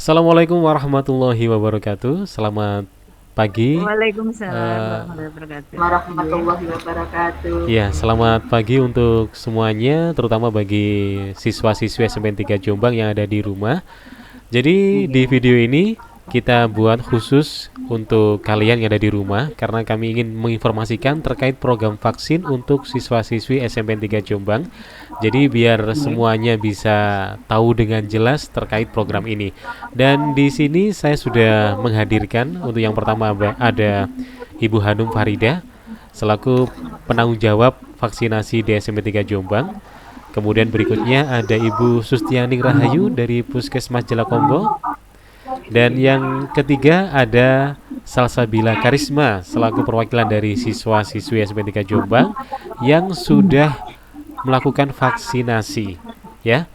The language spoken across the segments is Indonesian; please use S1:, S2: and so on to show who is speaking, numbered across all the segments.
S1: Assalamualaikum warahmatullahi wabarakatuh. Selamat pagi.
S2: Waalaikumsalam
S1: Eh,
S2: warahmatullahi wabarakatuh. Iya.
S3: Warahmatullahi wabarakatuh.
S1: ya, selamat pagi untuk semuanya, terutama bagi siswa-siswi SMP 3 Jombang yang ada di rumah. Jadi di
S2: Iya.
S1: video ini kita buat khusus untuk kalian yang ada di rumah karena kami ingin menginformasikan terkait program vaksin untuk siswa-siswi SMP 3 Jombang. Jadi biar
S2: Iya.
S1: semuanya bisa tahu dengan jelas terkait program ini. Dan di sini saya sudah menghadirkan untuk yang pertama ada Ibu Hanum Farida selaku penanggung jawab vaksinasi di SMP 3 Jombang. Kemudian berikutnya ada Ibu Sustianing Rahayu dari Puskesmas Jelakombo. Dan yang ketiga ada Salsabila Karisma selaku perwakilan dari siswa-siswi SMP 3 Jombang yang sudah melakukan vaksinasi. Ya,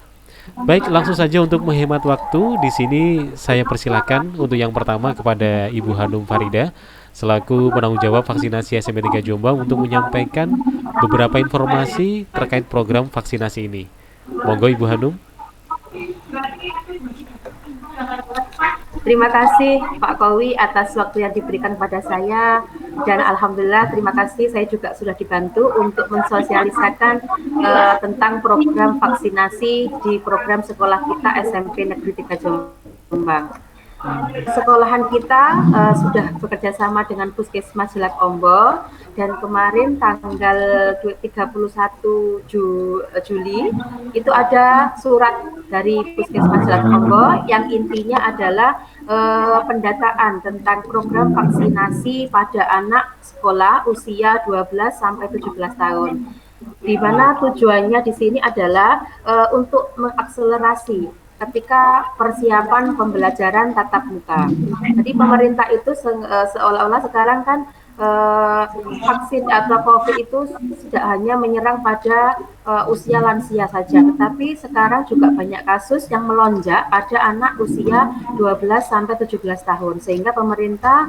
S1: baik, langsung saja untuk menghemat waktu di sini saya persilakan untuk yang pertama kepada Ibu Hanum Farida selaku penanggung jawab vaksinasi SMP 3 Jombang untuk menyampaikan beberapa informasi terkait program vaksinasi ini. Monggo Ibu Hanum.
S3: Terima kasih Pak Kowi atas waktu yang diberikan pada saya dan alhamdulillah terima kasih saya juga sudah dibantu untuk mensosialisasikan tentang program vaksinasi di program sekolah kita SMP Negeri 3 Jombang. Sekolahan kita sudah bekerja sama dengan Puskesmas Jelak Ombo dan kemarin tanggal 31 Juli itu ada surat dari Puskesmas Jelak Ombo yang intinya adalah pendataan tentang program vaksinasi pada anak sekolah usia 12 sampai 17 tahun. Di mana tujuannya di sini adalah untuk mengakselerasi ketika persiapan pembelajaran tatap muka. Jadi pemerintah itu seolah-olah sekarang kan vaksin atau COVID itu tidak hanya menyerang pada usia lansia saja, tetapi sekarang juga banyak kasus yang melonjak pada anak usia 12 sampai 17 tahun, sehingga pemerintah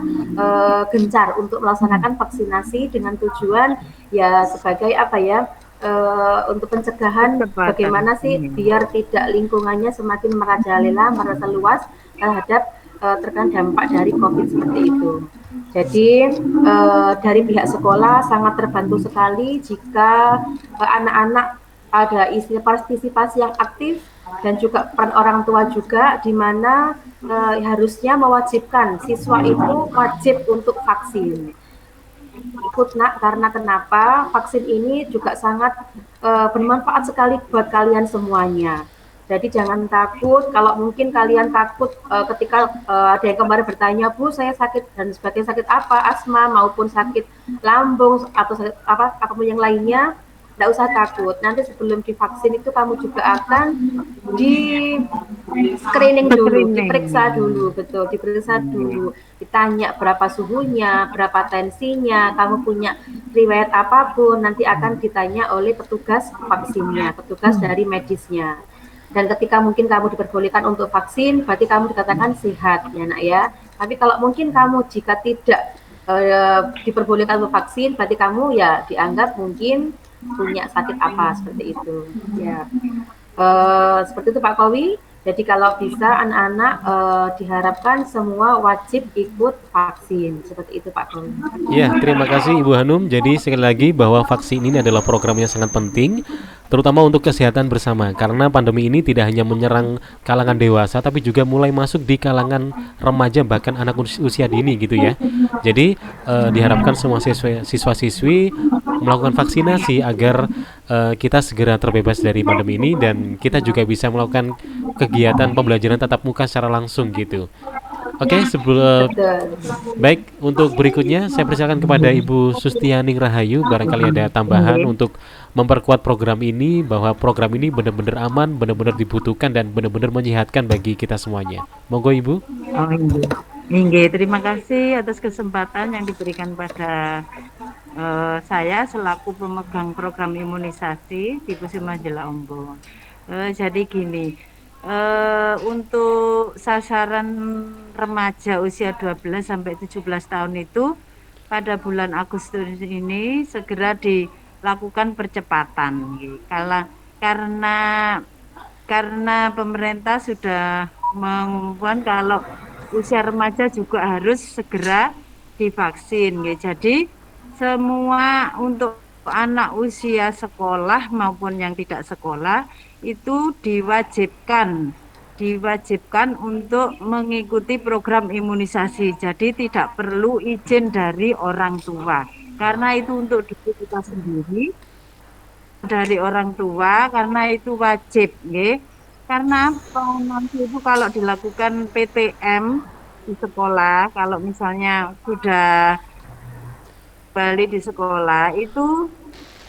S3: gencar untuk melaksanakan vaksinasi dengan tujuan ya sebagai apa ya untuk pencegahan
S2: Percepatan.
S3: bagaimana sih
S2: Iya.
S3: biar tidak lingkungannya semakin merajalela, merasa luas terhadap terkena dampak dari COVID seperti itu. Jadi dari pihak sekolah sangat terbantu sekali jika anak-anak ada istilah partisipasi yang aktif dan juga peran orang tua juga di mana harusnya mewajibkan siswa itu wajib untuk vaksin. Ikut nak, karena kenapa vaksin ini juga sangat bermanfaat sekali buat kalian semuanya. Jadi jangan takut, kalau mungkin kalian takut ketika ada yang kemarin bertanya, Bu saya sakit dan sebagainya, sakit apa, asma maupun sakit lambung atau sakit apa apapun yang lainnya, tidak usah takut. Nanti sebelum divaksin itu kamu juga akan di screening dulu,
S2: Screening.
S3: diperiksa dulu, betul, diperiksa
S2: Iya.
S3: dulu, ditanya berapa suhunya, berapa tensinya, kamu punya riwayat apapun, nanti akan ditanya oleh petugas vaksinnya, petugas dari medisnya. Dan ketika mungkin kamu diperbolehkan untuk vaksin, berarti kamu dikatakan sehat, ya nak ya. Tapi kalau mungkin kamu jika tidak diperbolehkan untuk vaksin, berarti kamu ya dianggap mungkin punya sakit apa seperti itu. Ya, seperti itu Pak Kowi. Jadi kalau bisa anak-anak diharapkan semua wajib ikut vaksin. Seperti itu Pak Kowi.
S1: Ya, terima kasih Ibu Hanum. Jadi sekali lagi bahwa vaksin ini adalah program yang sangat penting terutama untuk kesehatan bersama karena pandemi ini tidak hanya menyerang kalangan dewasa tapi juga mulai masuk di kalangan remaja bahkan anak usia dini gitu ya. Jadi diharapkan semua siswa-siswi melakukan vaksinasi agar kita segera terbebas dari pandemi ini dan kita juga bisa melakukan kegiatan pembelajaran tatap muka secara langsung gitu. Oke, sebelum
S3: Betul.
S1: baik, untuk berikutnya saya persilakan kepada Ibu Sustianing Rahayu barangkali ada tambahan
S2: Iya.
S1: untuk memperkuat program ini bahwa program ini benar-benar aman, benar-benar dibutuhkan dan benar-benar menyehatkan bagi kita semuanya. Monggo Ibu.
S2: Oh iya. Inggih, terima kasih atas kesempatan yang diberikan pada saya selaku pemegang program imunisasi di Puskesmas Jela Ombong. Jadi gini, untuk sasaran remaja usia 12 sampai 17 tahun itu pada bulan Agustus ini segera dilakukan percepatan. Karena karena pemerintah sudah kalau usia remaja juga harus segera divaksin. Nggih. Jadi semua untuk anak usia sekolah maupun yang tidak sekolah itu diwajibkan untuk mengikuti program imunisasi. Jadi tidak perlu izin dari orang tua. Karena itu untuk diri kita sendiri, dari orang tua, karena itu wajib, nggih. Karena apa, nanti itu kalau dilakukan PTM di sekolah, kalau misalnya sudah balik di sekolah itu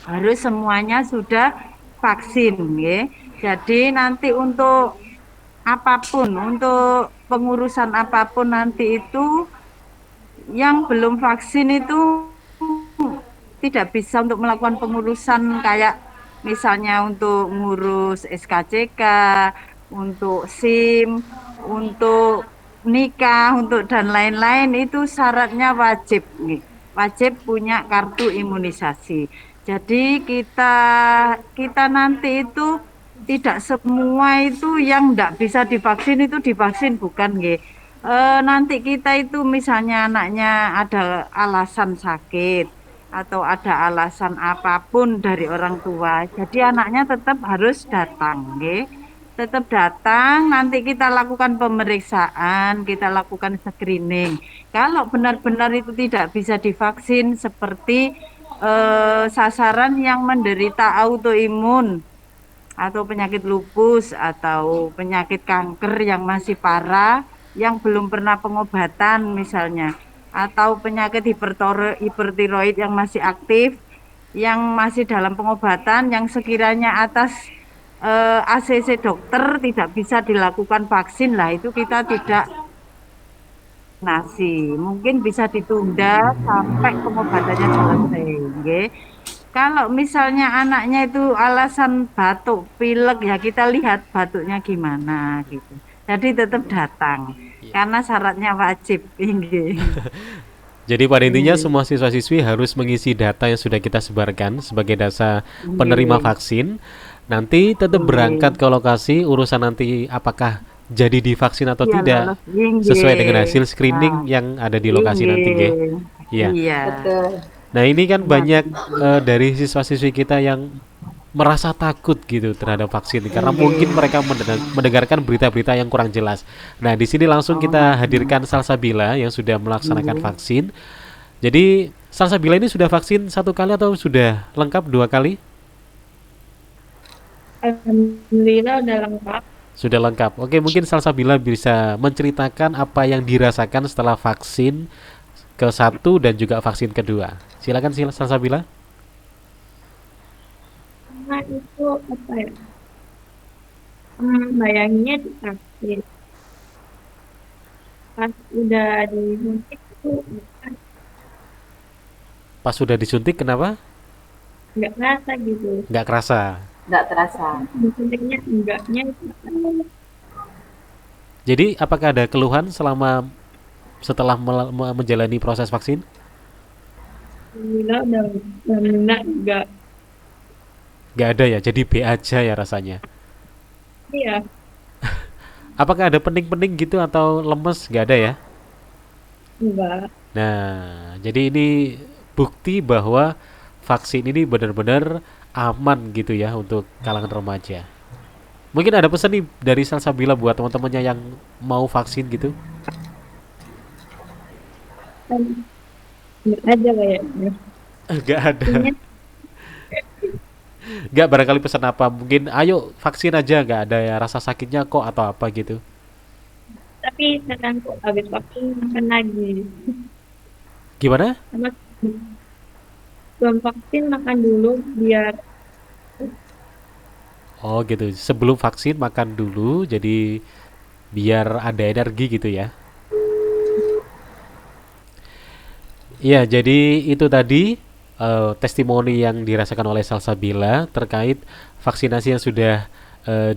S2: harus semuanya sudah vaksin, nggih. Jadi nanti untuk apapun, untuk pengurusan apapun nanti itu yang belum vaksin itu tidak bisa untuk melakukan pengurusan kayak misalnya untuk ngurus SKCK, untuk SIM, untuk nikah, untuk dan lain-lain itu syaratnya wajib nih. Wajib punya kartu imunisasi. Jadi kita kita nanti itu tidak semua itu yang tidak bisa divaksin bukan nggih. Nanti kita itu misalnya anaknya ada alasan sakit atau ada alasan apapun dari orang tua. Jadi anaknya tetap harus datang, nggih. Tetap datang, nanti kita lakukan pemeriksaan, kita lakukan screening. Kalau benar-benar itu tidak bisa divaksin seperti sasaran yang menderita autoimun atau penyakit lupus atau penyakit kanker yang masih parah, yang belum pernah pengobatan misalnya, atau penyakit hipertiroid yang masih aktif, yang masih dalam pengobatan, yang sekiranya atas ACC dokter tidak bisa dilakukan vaksin lah, itu kita tidak mungkin bisa ditunda sampai pengobatannya selesai, nggih. Kalau misalnya anaknya itu alasan batuk, pilek, ya kita lihat batuknya gimana gitu. Jadi tetap datang karena syaratnya wajib, nggih.
S1: Jadi pada intinya
S2: Nggih.
S1: semua siswa-siswi harus mengisi data yang sudah kita sebarkan sebagai data penerima
S2: Nggih.
S1: vaksin. Nanti tetap berangkat ke lokasi, urusan nanti apakah jadi divaksin atau
S2: Iya
S1: tidak
S2: lolos, nggih.
S1: sesuai dengan hasil
S2: Nah,
S1: screening yang ada di lokasi nanti, nggih.
S2: nggih.
S1: Iya.
S2: Iya.
S3: Betul.
S1: Nah, ini kan
S2: Nah,
S1: banyak dari siswa-siswi kita yang merasa takut gitu terhadap vaksin karena mungkin
S2: nggih.
S1: mereka mendengarkan berita-berita yang kurang jelas. Nah, di sini langsung
S2: Oh,
S1: kita hadirkan Salsabila yang sudah melaksanakan
S2: nggih.
S1: vaksin. Jadi, Salsabila ini sudah vaksin 1 kali atau sudah lengkap 2 kali?
S4: Alhamdulillah udah lengkap.
S1: Sudah lengkap. Oke, mungkin Salsabila bisa menceritakan apa yang dirasakan setelah vaksin ke-1 dan juga vaksin kedua. Silakan Salsabila.
S4: Karena itu apa ya? Bayanginnya divaksin. Pas udah disuntik itu
S1: Pas sudah disuntik, kenapa?
S4: nggak kerasa gitu.
S1: Nggak kerasa.
S3: Nggak terasa.
S4: Disuntiknya enggaknya itu
S1: Jadi, apakah ada keluhan setelah menjalani proses vaksin?
S4: alhamdulillah udah alhamdulillah enggak.
S1: Nggak ada ya, jadi B aja ya rasanya.
S4: Iya,
S1: Apakah ada pening-pening gitu atau lemes? Nggak ada ya?
S4: enggak.
S1: Nah, jadi ini bukti bahwa vaksin ini benar-benar aman gitu ya untuk kalangan remaja. Mungkin ada pesan nih dari Salsabila buat teman-temannya yang mau vaksin gitu.
S4: Kan enggak aja kayaknya.
S1: Nggak ada.
S4: Intinya
S1: Nggak, barangkali pesan apa? Mungkin ayo vaksin aja, nggak ada ya rasa sakitnya kok atau apa gitu.
S4: tapi sekarang kok habis vaksin makan lagi.
S1: Gimana?
S4: Sama sebelum vaksin makan dulu biar
S1: Oh gitu. Sebelum vaksin makan dulu, jadi biar ada energi gitu ya. Iya, jadi itu tadi testimoni yang dirasakan oleh Salsabila terkait vaksinasi yang sudah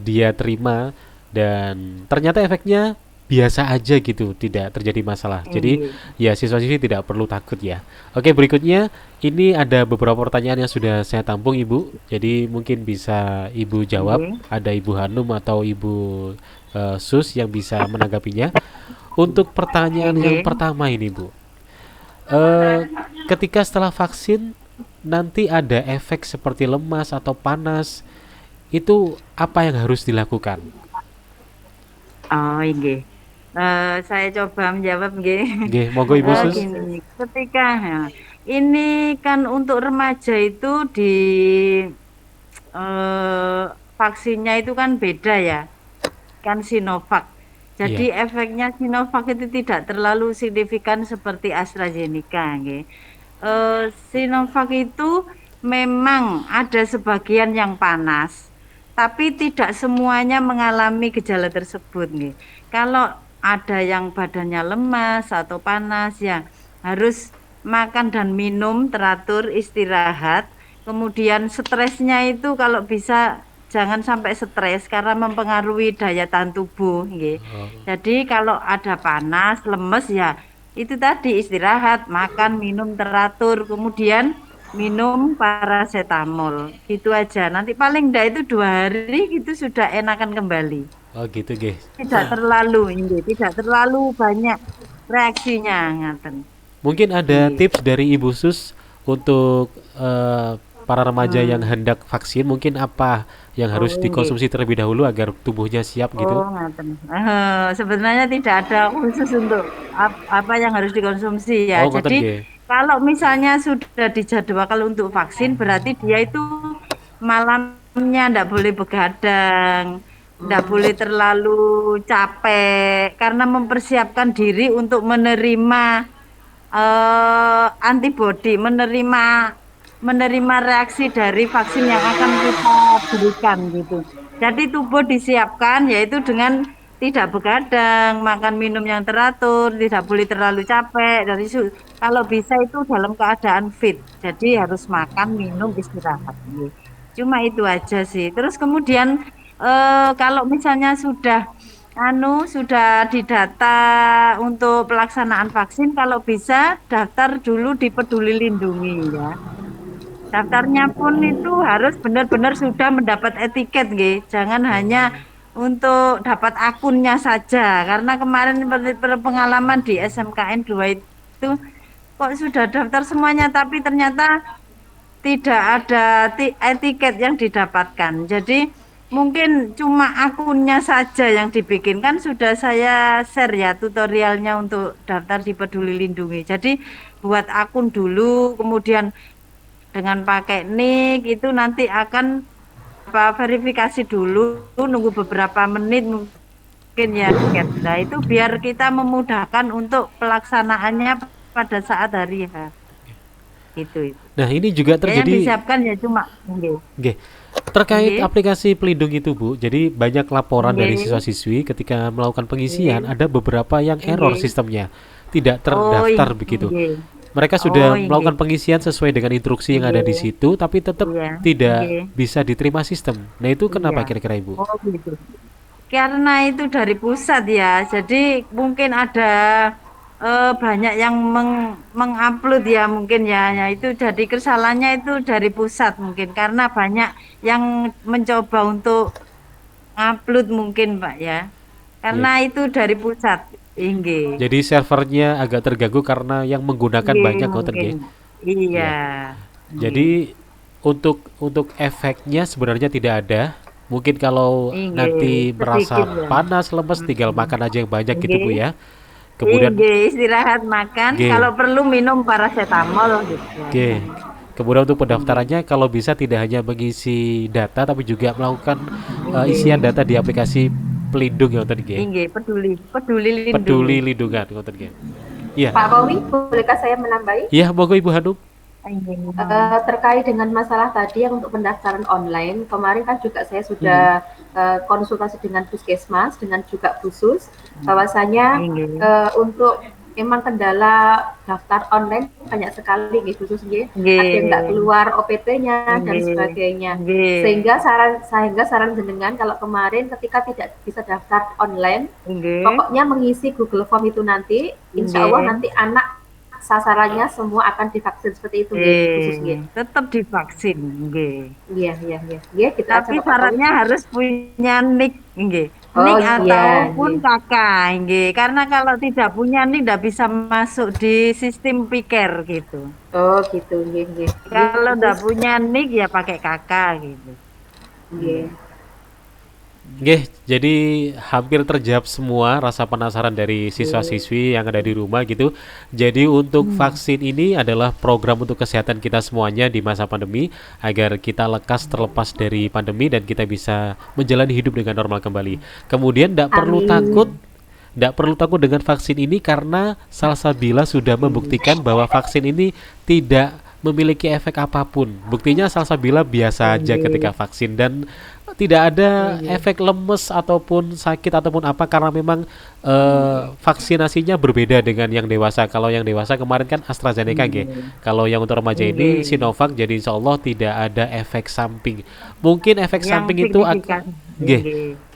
S1: dia terima dan ternyata efeknya biasa aja gitu, tidak terjadi masalah. Jadi
S2: Inggih.
S1: ya siswa-siswi tidak perlu takut ya. Oke, berikutnya ini ada beberapa pertanyaan yang sudah saya tampung Ibu. Jadi mungkin bisa Ibu jawab.
S2: Inggih.
S1: Ada Ibu Hanum atau Ibu Sus yang bisa menanggapinya. Untuk pertanyaan yang
S2: Inggih.
S1: pertama ini Bu, eh, ketika setelah vaksin nanti ada efek seperti lemas atau panas, itu apa yang harus dilakukan?
S2: Oh, inggih. Saya coba menjawab nggih.
S1: Oke, monggo Ibu Sus.
S2: Gini, ketika ya, ini kan untuk remaja itu di vaksinnya itu kan beda ya, kan Sinovac. Jadi
S1: Iya.
S2: efeknya Sinovac itu tidak terlalu signifikan seperti AstraZeneca, nggih. Sinovac itu memang ada sebagian yang panas, tapi tidak semuanya mengalami gejala tersebut, nggih. Kalau ada yang badannya lemas atau panas, ya harus makan dan minum teratur, istirahat. Kemudian stresnya itu kalau bisa jangan sampai stres karena mempengaruhi daya tahan tubuh, nggih.
S1: Oh,
S2: Jadi kalau ada panas, lemes ya itu tadi istirahat, makan, minum teratur, kemudian minum paracetamol. Gitu aja. Nanti paling enggak itu 2 hari itu sudah enakan kembali.
S1: oh gitu, guys.
S2: Tidak terlalu ini, tidak terlalu banyak reaksinya ngaten.
S1: Mungkin ada
S2: Nggih.
S1: tips dari Ibu Sus untuk para remaja yang
S2: Hmm.
S1: hendak vaksin, mungkin apa yang
S2: Oh,
S1: harus
S2: nggih.
S1: dikonsumsi terlebih dahulu agar tubuhnya siap gitu?
S2: Oh, ngaten. Sebenarnya tidak ada khusus untuk apa yang harus dikonsumsi ya.
S1: Oh, ngoten
S2: Jadi
S1: nggih.
S2: kalau misalnya sudah dijadwalkan untuk vaksin, berarti dia itu malamnya ndak boleh begadang, ndak boleh terlalu capek, karena mempersiapkan diri untuk menerima antibodi, menerima reaksi dari vaksin yang akan kita berikan gitu. Jadi tubuh disiapkan yaitu dengan tidak begadang, makan minum yang teratur, tidak boleh terlalu capek. Kalau bisa itu dalam keadaan fit. Jadi harus makan, minum, istirahat. Gitu. Cuma itu aja sih. Terus kemudian kalau misalnya sudah didata untuk pelaksanaan vaksin, kalau bisa daftar dulu di Peduli Lindungi ya. Daftarnya pun itu harus benar-benar sudah mendapat etiket, nggih. Jangan hanya untuk dapat akunnya saja. Karena kemarin pengalaman di SMKN 2 itu kok sudah daftar semuanya tapi ternyata tidak ada etiket yang didapatkan. Jadi mungkin cuma akunnya saja yang dibikin. Kan sudah saya share ya tutorialnya untuk daftar di Peduli Lindungi. Jadi buat akun dulu, kemudian dengan pakai nik itu nanti akan verifikasi dulu, nunggu beberapa menit mungkin ya tiket. Nah itu biar kita memudahkan untuk pelaksanaannya pada saat hari H. Itu.
S1: Nah, ini juga
S2: Ya yang
S1: terjadi
S2: disiapkan ya cuma nggih.
S1: nggih. Terkait
S2: Nggih.
S1: aplikasi pelindung itu, Bu. Jadi banyak laporan dari
S2: Nggih.
S1: siswa-siswi ketika melakukan pengisian
S2: Nggih.
S1: ada beberapa yang error
S2: Nggih.
S1: sistemnya, tidak
S2: Oh,
S1: terdaftar begitu.
S2: nggih.
S1: Mereka
S2: Oh,
S1: sudah
S2: nggih.
S1: melakukan pengisian sesuai dengan instruksi yang ada di
S2: Nggih.
S1: situ, tapi tetap
S2: Iya,
S1: tidak
S2: nggih.
S1: bisa diterima sistem. Nah, itu
S2: Iya.
S1: kenapa kira-kira Ibu?
S2: Oh, gitu. Karena itu dari pusat ya, jadi mungkin ada banyak yang mengupload ya mungkin ya, ya itu jadi kesalahannya itu dari pusat mungkin karena banyak yang mencoba untuk upload mungkin Pak ya,
S1: Ya,
S2: karena itu dari pusat, inggih,
S1: jadi servernya agak terganggu karena yang menggunakan
S2: inggih
S1: banyak ngoten
S2: mungkin,
S1: nggih.
S2: iya,
S1: Iya.
S2: inggih,
S1: Jadi untuk efeknya sebenarnya tidak ada. Mungkin kalau
S2: inggih,
S1: nanti
S2: sedikit
S1: merasa
S2: ya,
S1: panas, lemes, tinggal
S2: mm,
S1: makan aja yang banyak gitu Bu
S2: inggih.
S1: ya. Kemudian
S2: Inggih, istirahat makan,
S1: G,
S2: kalau perlu minum paracetamol gitu aja.
S1: G. Kemudian untuk
S2: Inggih,
S1: pendaftarannya kalau bisa tidak hanya mengisi data tapi juga melakukan isian
S2: inggih,
S1: data di aplikasi pelindung ya ngoten nggih.
S2: inggih, peduli, peduli lindungi.
S1: Peduli lindungan ngoten nggih. Iya.
S3: Pak Pawi, bolehkah saya menambahi?
S1: Iya, monggo Ibu Hanum.
S2: Inggih.
S3: Terkait dengan masalah tadi yang untuk pendaftaran online, kemarin kan juga saya sudah konsultasi dengan Puskesmas, dengan juga khusus, bahwasanya
S2: Inggih.
S3: untuk emang kendala daftar online banyak sekali nggih khusus nggih. Ada yang nggak
S2: Nggih.
S3: keluar OPT-nya dan
S2: Nggih.
S3: sebagainya.
S2: Nggih.
S3: Sehingga saran jenengan kalau kemarin ketika tidak bisa daftar online,
S2: Nggih.
S3: pokoknya mengisi Google Form itu nanti, insya Allah
S2: Nggih.
S3: nanti anak sasarannya semua akan divaksin seperti itu nggih, khusus nggih.
S2: Tetap divaksin, nggih.
S3: Iya, iya, iya. Iya, gitu aja
S2: Tapi
S3: Pak Kawi.
S2: syaratnya harus punya NIK, nggih.
S3: Oh,
S2: NIK
S3: iya,
S2: ataupun
S3: nggih.
S2: KK, nggih. Karena kalau tidak punya NIK tidak bisa masuk di sistem piker gitu.
S3: Oh, gitu nggih, nggih.
S2: Kalau tidak punya NIK ya pakai KK gitu.
S3: Nggih.
S1: Nggih, jadi hampir terjawab semua rasa penasaran dari siswa-siswi yang ada di rumah gitu. Jadi untuk vaksin ini adalah program untuk kesehatan kita semuanya di masa pandemi agar kita lekas terlepas dari pandemi dan kita bisa menjalani hidup dengan normal kembali. Kemudian tidak perlu
S3: Amin.
S1: takut. Tidak perlu takut dengan vaksin ini karena Salsabila sudah membuktikan bahwa vaksin ini tidak memiliki efek apapun. Buktinya Salsabila biasa aja ketika vaksin dan tidak ada efek lemes ataupun sakit ataupun apa karena memang vaksinasinya berbeda dengan yang dewasa. Kalau yang dewasa kemarin kan AstraZeneca nggih. Kalau yang untuk remaja ini Sinovac, jadi insya Allah tidak ada efek samping. Mungkin efek
S2: Yang
S1: samping itu
S2: signifikan.
S1: nggih.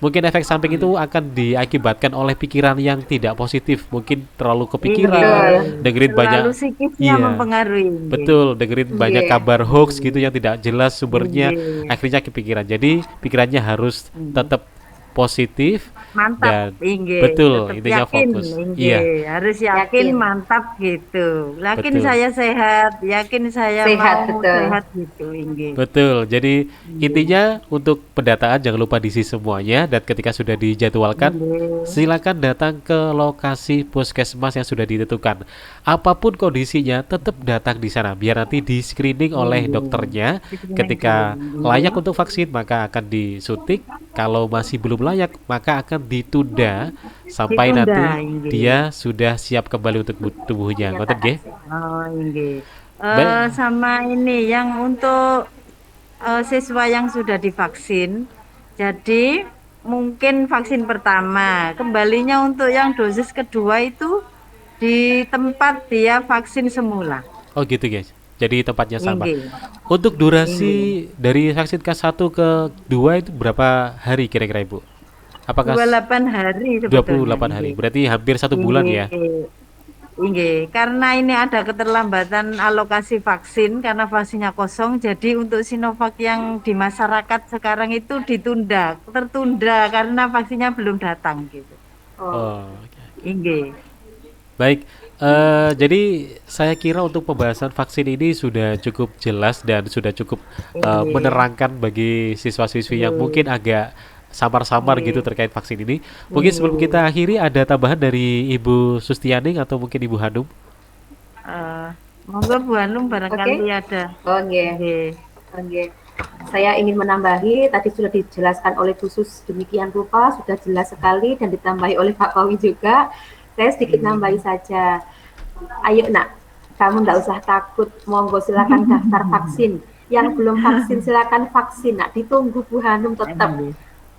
S1: Mungkin efek samping itu akan diakibatkan oleh pikiran yang tidak positif. Mungkin terlalu kepikiran, dengerin banyak
S2: Selalu psikisnya
S1: iya.
S2: mempengaruhi. nggih.
S1: Betul, dengerin banyak
S3: Iya.
S1: kabar hoax gitu yang tidak jelas sumbernya,
S2: Iya.
S1: akhirnya kepikiran. Jadi pikirannya harus tetap positif
S2: Mantap,
S1: dan
S2: inggih.
S1: betul,
S2: Tetap
S1: intinya
S2: yakin,
S1: fokus.
S2: inggih.
S1: Iya,
S2: Harus yakin,
S3: Yakin.
S2: mantap gitu. Yakin
S1: Betul.
S2: saya sehat, yakin saya
S3: Sehat,
S2: mau
S3: betul.
S2: sehat gitu, inggih.
S1: betul. Jadi intinya untuk pendataan jangan lupa diisi semuanya dan ketika sudah dijadwalkan
S2: Inggih.
S1: silakan datang ke lokasi puskesmas yang sudah ditentukan. Apapun kondisinya, tetap datang di sana biar nanti di screening oleh dokternya. Ketika layak untuk vaksin, maka akan disuntik. Kalau masih belum layak, maka akan ditunda sampai
S2: Ditunda,
S1: nanti
S2: inggih.
S1: dia sudah siap kembali untuk tubuhnya. Ngoten nggih?
S2: Oh, inggih.
S1: Baik.
S2: Sama ini yang untuk siswa yang sudah divaksin, jadi mungkin vaksin pertama, kembalinya untuk yang dosis kedua itu di tempat dia vaksin semula.
S1: Oh gitu guys. Jadi tempatnya sama.
S2: Inggih.
S1: Untuk durasi dari vaksin K1 ke 2 itu berapa hari kira-kira Ibu? Apakah
S2: 28 hari
S1: 28 hari? Berarti hampir 1 bulan ya?
S2: Inggih, karena ini ada keterlambatan alokasi vaksin karena vaksinnya kosong, jadi untuk Sinovac yang di masyarakat sekarang itu tertunda karena vaksinnya belum datang gitu.
S1: Oh, oke.
S2: Inggih.
S1: Baik. Jadi saya kira untuk pembahasan vaksin ini sudah cukup jelas dan sudah cukup menerangkan bagi siswa-siswi yang mungkin agak samar-samar gitu terkait vaksin ini. Mungkin sebelum kita akhiri ada tambahan dari Ibu Sustianing atau mungkin Ibu Hanum?
S2: Monggo Bu Hanum barangkali
S3: Oke.
S2: ada.
S3: Oh, nggih.
S2: Inggih.
S3: Oke. Saya ingin menambahi, tadi sudah dijelaskan oleh khusus demikian rupa, sudah jelas sekali dan ditambahi oleh Pak Kawi juga. Saya sedikit nambahi saja. Ayo nak, kamu nggak usah takut, monggo silakan daftar vaksin. Yang belum vaksin silakan vaksin, nak ditunggu Bu Hanum tetap.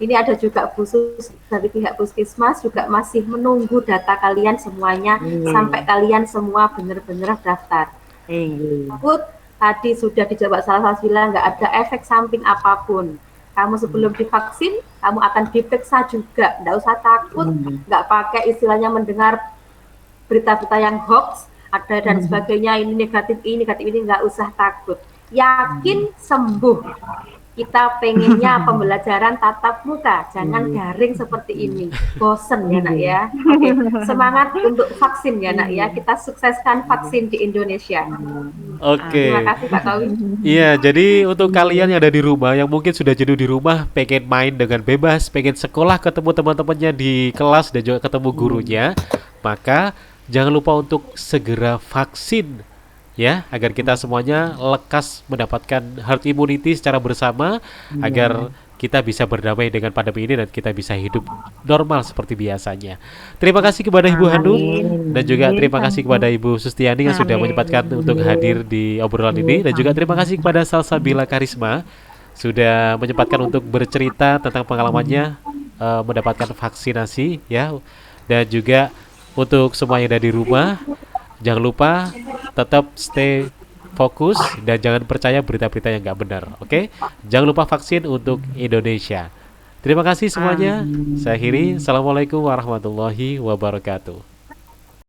S3: Ini ada juga khusus dari pihak puskesmas juga masih menunggu data kalian semuanya sampai kalian semua benar-benar daftar.
S2: Inggih.
S3: Takut tadi sudah dijawab salah satu bilang nggak ada efek samping apapun. Kamu sebelum divaksin, kamu akan diperiksa juga. Nggak usah takut, nggak pakai istilahnya mendengar berita-berita yang hoax, ada dan sebagainya, ini negatif ini, nggak usah takut. Yakin sembuh. Kita pengennya pembelajaran tatap muka, jangan daring seperti ini. Bosen ya nak ya. Oke, semangat untuk vaksin ya nak ya. Kita sukseskan vaksin di Indonesia.
S1: Oke.
S3: Terima kasih Pak Kawi.
S1: Iya, jadi untuk kalian yang ada di rumah yang mungkin sudah jenuh di rumah, pengen main dengan bebas, pengen sekolah ketemu teman-temannya di kelas dan juga ketemu gurunya, maka jangan lupa untuk segera vaksin ya, agar kita semuanya lekas mendapatkan herd immunity secara bersama agar kita bisa berdamai dengan pandemi ini dan kita bisa hidup normal seperti biasanya. Terima kasih kepada Ibu Hanum dan juga terima kasih kepada Ibu Sustiani yang sudah menyempatkan untuk hadir di obrolan ini, dan juga terima kasih kepada Salsabila Karisma sudah menyempatkan untuk bercerita tentang pengalamannya mendapatkan vaksinasi ya, dan juga Untuk semua yang ada di rumah, jangan lupa tetap stay fokus dan jangan percaya berita-berita yang nggak benar. Oke? Jangan lupa vaksin untuk Indonesia. Terima kasih semuanya. Saya akhiri. Assalamualaikum warahmatullahi wabarakatuh.